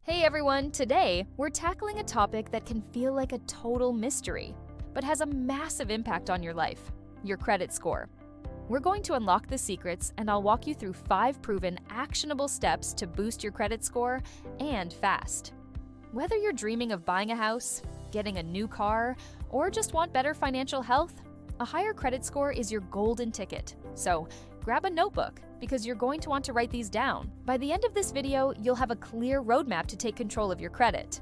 Hey everyone, today we're tackling a topic that can feel like a total mystery, but has a massive impact on your life: your credit score. We're going to unlock the secrets, and I'll walk you through 5 proven, actionable steps to boost your credit score, and fast. Whether you're dreaming of buying a house, getting a new car, or just want better financial health, a higher credit score is your golden ticket. So grab a notebook, because you're going to want to write these down. By the end of this video, you'll have a clear roadmap to take control of your credit.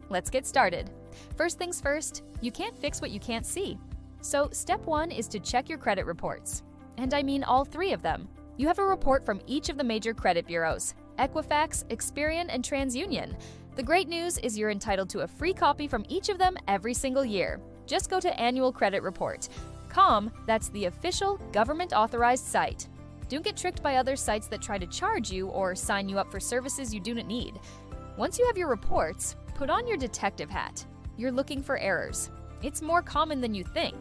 Let's get started. First things first, you can't fix what you can't see. So step 1 is to check your credit reports. And I mean all 3 of them. You have a report from each of the major credit bureaus: Equifax, Experian, and TransUnion. The great news is you're entitled to a free copy from each of them every single year. Just go to annualcreditreport.com. That's the official government-authorized site. Don't get tricked by other sites that try to charge you or sign you up for services you do not need. Once you have your reports, put on your detective hat. You're looking for errors. It's more common than you think.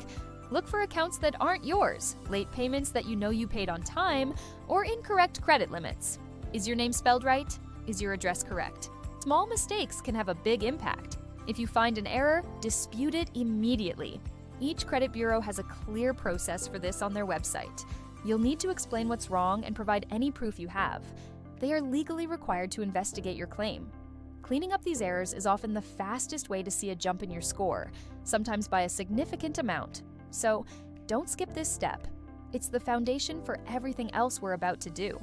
Look for accounts that aren't yours, late payments that you know you paid on time, or incorrect credit limits. Is your name spelled right? Is your address correct? Small mistakes can have a big impact. If you find an error, dispute it immediately. Each credit bureau has a clear process for this on their website. You'll need to explain what's wrong and provide any proof you have. They are legally required to investigate your claim. Cleaning up these errors is often the fastest way to see a jump in your score, sometimes by a significant amount. So don't skip this step. It's the foundation for everything else we're about to do.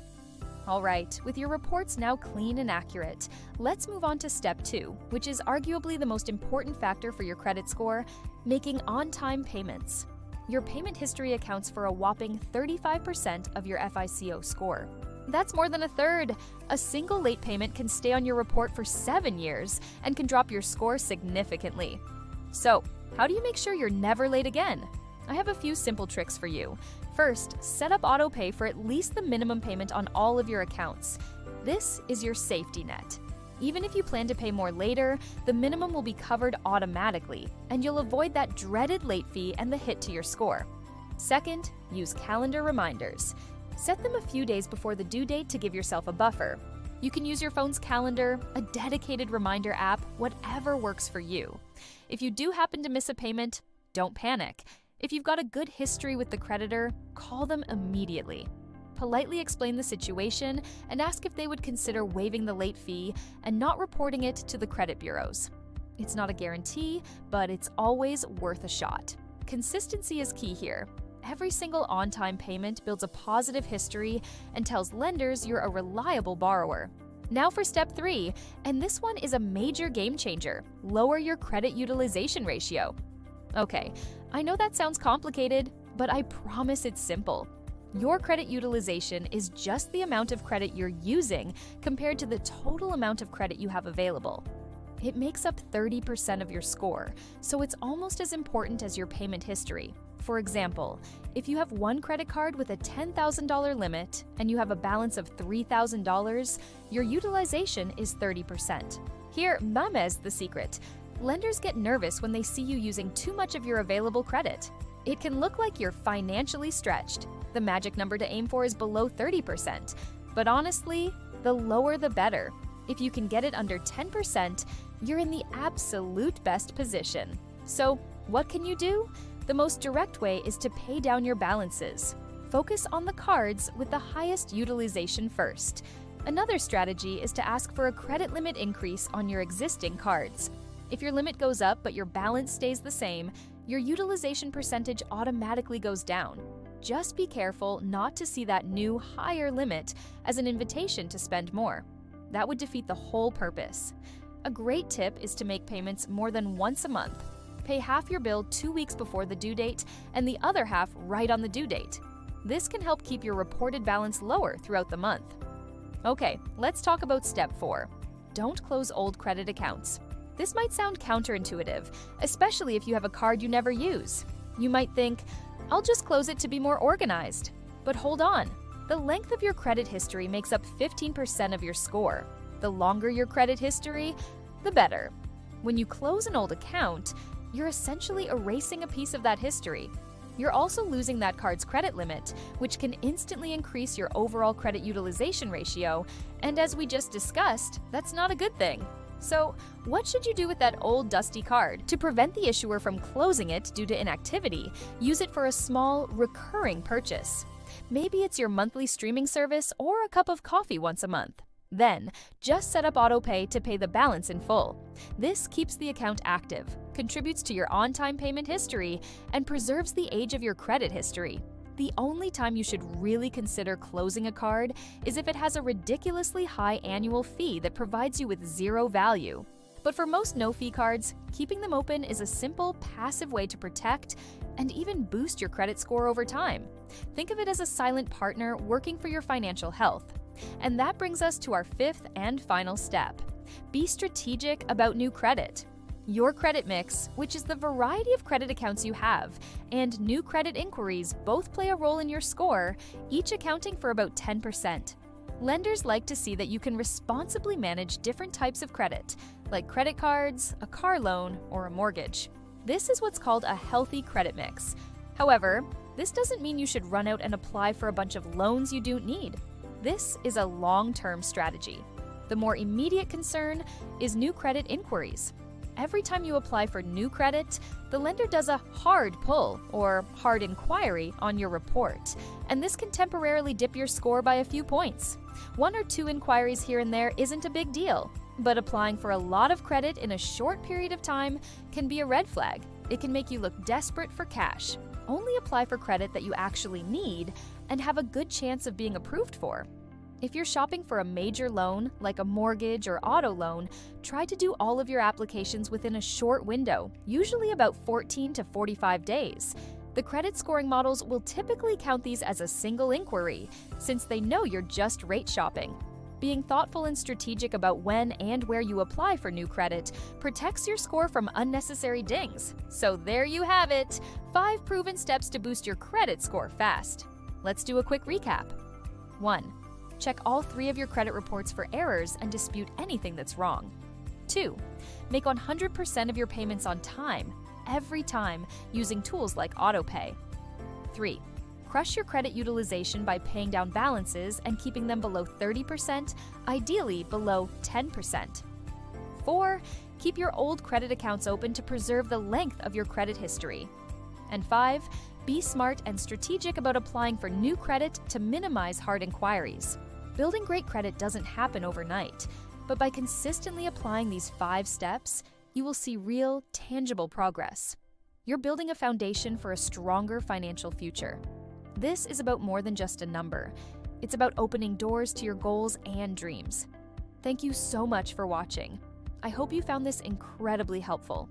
All right, with your reports now clean and accurate, let's move on to step 2, which is arguably the most important factor for your credit score: making on-time payments. Your payment history accounts for a whopping 35% of your FICO score. That's more than a third. A single late payment can stay on your report for 7 years and can drop your score significantly. So, how do you make sure you're never late again? I have a few simple tricks for you. First, set up auto pay for at least the minimum payment on all of your accounts. This is your safety net. Even if you plan to pay more later, the minimum will be covered automatically, and you'll avoid that dreaded late fee and the hit to your score. Second, use calendar reminders. Set them a few days before the due date to give yourself a buffer. You can use your phone's calendar, a dedicated reminder app, whatever works for you. If you do happen to miss a payment, don't panic. If you've got a good history with the creditor, call them immediately. Politely explain the situation and ask if they would consider waiving the late fee and not reporting it to the credit bureaus. It's not a guarantee, but it's always worth a shot. Consistency is key here. Every single on-time payment builds a positive history and tells lenders you're a reliable borrower. Now for step 3, and this one is a major game changer: lower your credit utilization ratio. Okay, I know that sounds complicated, but I promise it's simple. Your credit utilization is just the amount of credit you're using compared to the total amount of credit you have available. It makes up 30% of your score, so it's almost as important as your payment history. For example, if you have one credit card with a $10,000 limit and you have a balance of $3,000, your utilization is 30%. Here, mama's the secret. Lenders get nervous when they see you using too much of your available credit. It can look like you're financially stretched. The magic number to aim for is below 30%. But honestly, the lower the better. If you can get it under 10%, you're in the absolute best position. So, what can you do? The most direct way is to pay down your balances. Focus on the cards with the highest utilization first. Another strategy is to ask for a credit limit increase on your existing cards. If your limit goes up but your balance stays the same, your utilization percentage automatically goes down. Just be careful not to see that new, higher limit as an invitation to spend more. That would defeat the whole purpose. A great tip is to make payments more than once a month. Pay half your bill 2 weeks before the due date and the other half right on the due date. This can help keep your reported balance lower throughout the month. Okay, let's talk about step 4. Don't close old credit accounts. This might sound counterintuitive, especially if you have a card you never use. You might think, I'll just close it to be more organized. But hold on. The length of your credit history makes up 15% of your score. The longer your credit history, the better. When you close an old account, you're essentially erasing a piece of that history. You're also losing that card's credit limit, which can instantly increase your overall credit utilization ratio, and as we just discussed, that's not a good thing. So, what should you do with that old dusty card? To prevent the issuer from closing it due to inactivity, use it for a small, recurring purchase. Maybe it's your monthly streaming service or a cup of coffee once a month. Then, just set up autopay to pay the balance in full. This keeps the account active, contributes to your on-time payment history, and preserves the age of your credit history. The only time you should really consider closing a card is if it has a ridiculously high annual fee that provides you with zero value. But for most no-fee cards, keeping them open is a simple, passive way to protect and even boost your credit score over time. Think of it as a silent partner working for your financial health. And that brings us to our fifth and final step. Be strategic about new credit. Your credit mix, which is the variety of credit accounts you have, and new credit inquiries both play a role in your score, each accounting for about 10%. Lenders like to see that you can responsibly manage different types of credit, like credit cards, a car loan, or a mortgage. This is what's called a healthy credit mix. However, this doesn't mean you should run out and apply for a bunch of loans you don't need. This is a long-term strategy. The more immediate concern is new credit inquiries. Every time you apply for new credit, the lender does a hard pull or hard inquiry on your report, and this can temporarily dip your score by a few points. 1 or 2 inquiries here and there isn't a big deal, but applying for a lot of credit in a short period of time can be a red flag. It can make you look desperate for cash. Only apply for credit that you actually need and have a good chance of being approved for. If you're shopping for a major loan, like a mortgage or auto loan, try to do all of your applications within a short window, usually about 14 to 45 days. The credit scoring models will typically count these as a single inquiry, since they know you're just rate shopping. Being thoughtful and strategic about when and where you apply for new credit protects your score from unnecessary dings. So there you have it, 5 proven steps to boost your credit score fast. Let's do a quick recap. 1. Check all 3 of your credit reports for errors and dispute anything that's wrong. 2. Make 100% of your payments on time, every time, using tools like autopay. 3. Crush your credit utilization by paying down balances and keeping them below 30%, ideally below 10%. 4. Keep your old credit accounts open to preserve the length of your credit history. And 5. Be smart and strategic about applying for new credit to minimize hard inquiries. Building great credit doesn't happen overnight, but by consistently applying these 5 steps, you will see real, tangible progress. You're building a foundation for a stronger financial future. This is about more than just a number. It's about opening doors to your goals and dreams. Thank you so much for watching. I hope you found this incredibly helpful.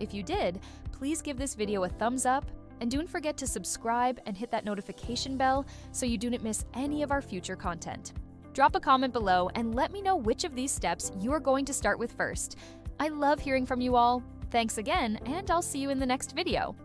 If you did, please give this video a thumbs up, and don't forget to subscribe and hit that notification bell so you don't miss any of our future content. Drop a comment below and let me know which of these steps you're going to start with first. I love hearing from you all. Thanks again, and I'll see you in the next video.